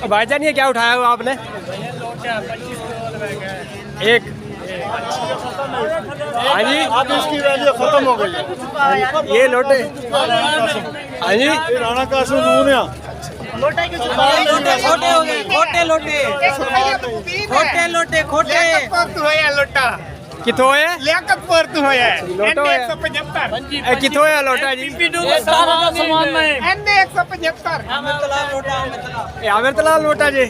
भाईजान ये क्या उठाया हुआ आपने? एक। हाँ जी, अब इसकी वैल्यू खत्म हो गई है। ये लोटे। हाँ जी, राणा का सुनून खोटे हो गए, खोटे लोटे, खोटे लोटे, खोटे लोटा कितो है? लियाकतपुर तो है लोटो है। 175 कितो है लोटा जी? सामान में एंड 175 अमृतलाल लोटा जी।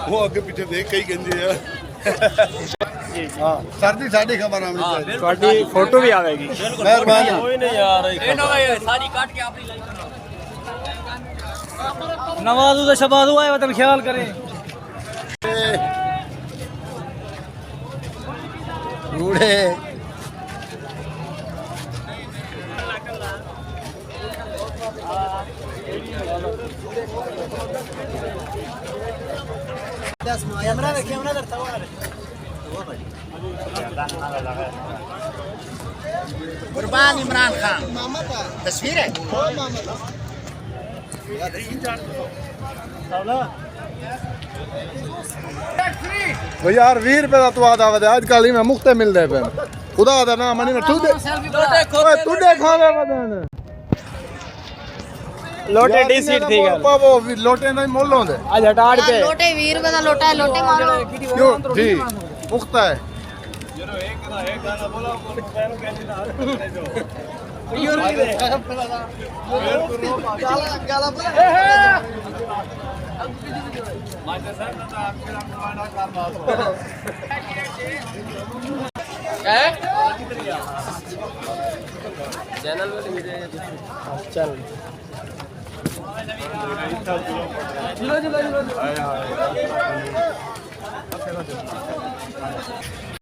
वो अगे पीछे देख कई गंजे यार। हाँ सर्दी साड़ी खबर आनी चाहिए। थोड़ी फोटो भी आवेगी। मेहरबानी। कोई नहीं यार, सारी काट के आपनी नवाजू तो शबाजू आए वतन ख्याल करें। बूढ़े कुर्बान इमरान खान तस्वीर है भाई यार 20 रुपए का तो आदा वदे आजकल ही में मुफ्त मिल दे पे खुदा दा नाम नहीं तू दे ओए तू दे खावे वदन लोटे डी सीट थी गल। वो लोटे नहीं मोल होंदे आज हटा पे लोटे 20 रुपए का लोटा है, लोटे मारो। क्यों जी मुफ्त है। चैनल चल